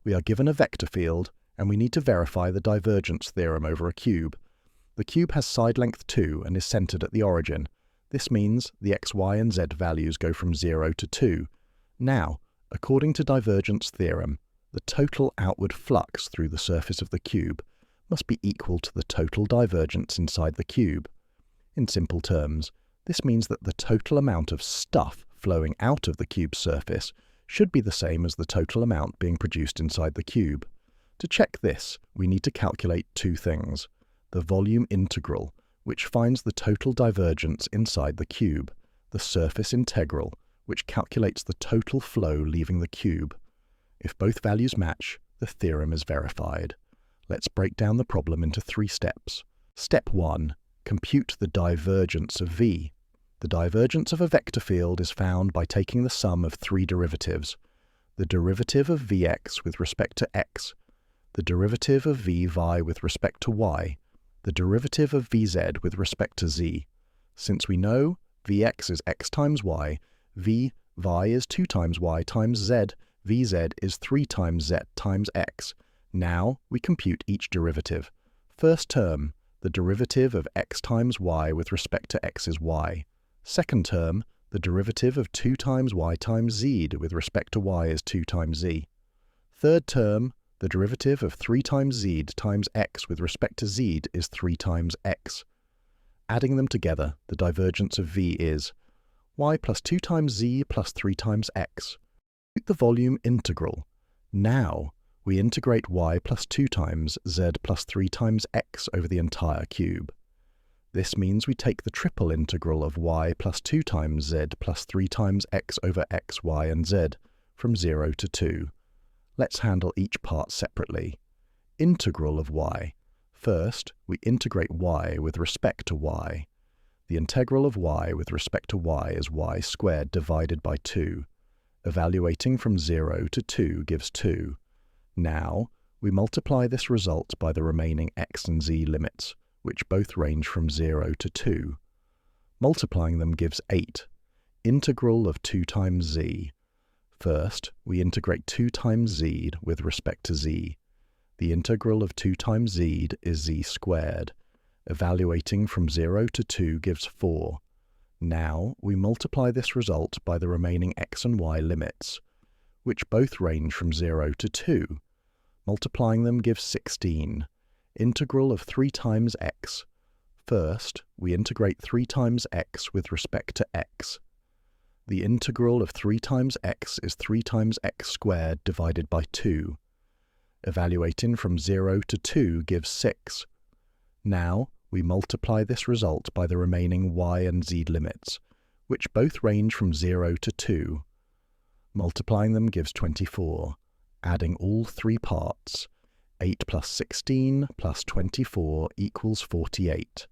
We are given a vector field, and we need to verify the divergence theorem over a cube. The cube has side length 2 and is centered at the origin. This means the x, y, and z values go from 0 to 2. Now, according to divergence theorem, the total outward flux through the surface of the cube must be equal to the total divergence inside the cube. In simple terms, this means that the total amount of stuff flowing out of the cube's surface should be the same as the total amount being produced inside the cube. To check this, we need to calculate two things: the volume integral, which finds the total divergence inside the cube, the surface integral, which calculates the total flow leaving the cube. If both values match, the theorem is verified. Let's break down the problem into 3 steps. Step 1. Compute the divergence of V. The divergence of a vector field is found by taking the sum of 3 derivatives: the derivative of Vx with respect to x, the derivative of Vy with respect to y, the derivative of Vz with respect to z. Since we know Vx is x times y, Vy is 2 times y times z, Vz is 3 times z times x. Now we compute each derivative. First term, the derivative of x times y with respect to x is y. Second term, the derivative of 2 times y times z with respect to y is 2 times z. Third term, the derivative of 3 times z times x with respect to z is 3 times x. Adding them together, the divergence of V is y plus 2 times z plus 3 times x. Compute the volume integral. Now we integrate y plus 2 times z plus 3 times x over the entire cube. This means we take the triple integral of y plus 2 times z plus 3 times x over x, y, and z from 0 to 2. Let's handle each part separately. Integral of y. First, we integrate y with respect to y. The integral of y with respect to y is y squared divided by 2. Evaluating from 0 to 2 gives 2. Now, we multiply this result by the remaining x and z limits, which both range from 0 to 2. Multiplying them gives 8. Integral of 2 times z. First, we integrate 2 times z with respect to z. The integral of 2 times z is z squared. Evaluating from 0 to 2 gives 4. Now, we multiply this result by the remaining x and y limits, which both range from 0 to 2. Multiplying them gives 16. Integral of 3 times x. First, we integrate 3 times x with respect to x. The integral of 3 times x is 3 times x squared divided by 2. Evaluating from 0 to 2 gives 6. Now, we multiply this result by the remaining y and z limits, which both range from 0 to 2. Multiplying them gives 24. Adding all 3 parts, 8 plus 16 plus 24 equals 48.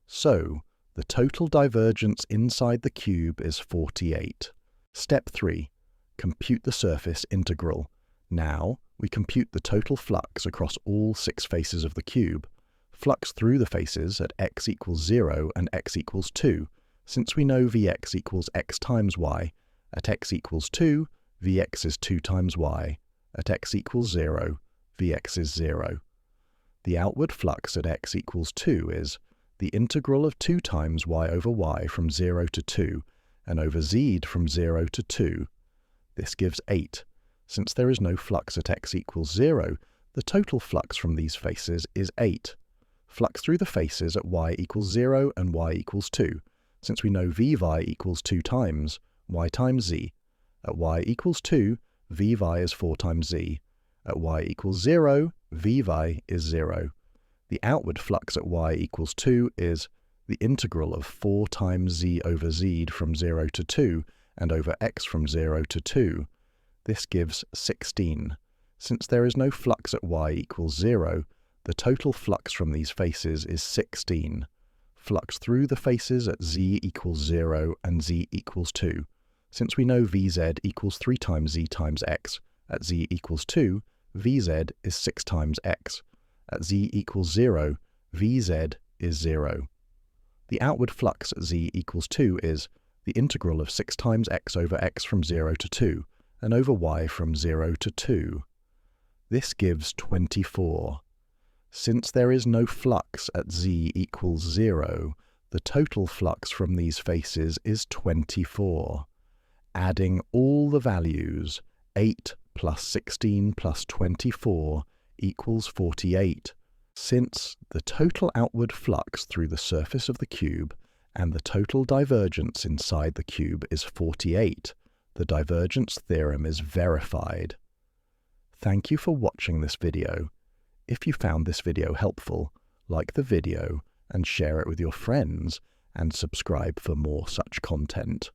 So, the total divergence inside the cube is 48. Step 3. Compute the surface integral. Now, we compute the total flux across all 6 faces of the cube. Flux through the faces at x equals 0 and x equals 2. Since we know Vx equals x times y, at x equals 2, Vx is 2 times y. At x equals 0, Vx is 0. The outward flux at x equals 2 is the integral of 2 times y over y from 0 to 2, and over z from 0 to 2. This gives 8. Since there is no flux at x equals 0, the total flux from these faces is 8. Flux through the faces at y equals 0 and y equals 2, since we know Vy equals 2 times y times z. At y equals 2, Vy is 4 times z. At y equals 0, Vy is 0. The outward flux at y equals 2 is the integral of 4 times z over z from 0 to 2 and over x from 0 to 2. This gives 16. Since there is no flux at y equals 0, the total flux from these faces is 16. Flux through the faces at z equals 0 and z equals 2. Since we know Vz equals 3 times z times x, at z equals 2, Vz is 6 times x. At z equals 0, Vz is 0. The outward flux at z equals 2 is the integral of 6 times x over x from 0 to 2, and over y from 0 to 2. This gives 24. Since there is no flux at z equals 0, the total flux from these faces is 24. Adding all the values, 8 plus 16 plus 24 equals 48. Since the total outward flux through the surface of the cube and the total divergence inside the cube is 48, the divergence theorem is verified. Thank you for watching this video. If you found this video helpful, like the video and share it with your friends, and subscribe for more such content.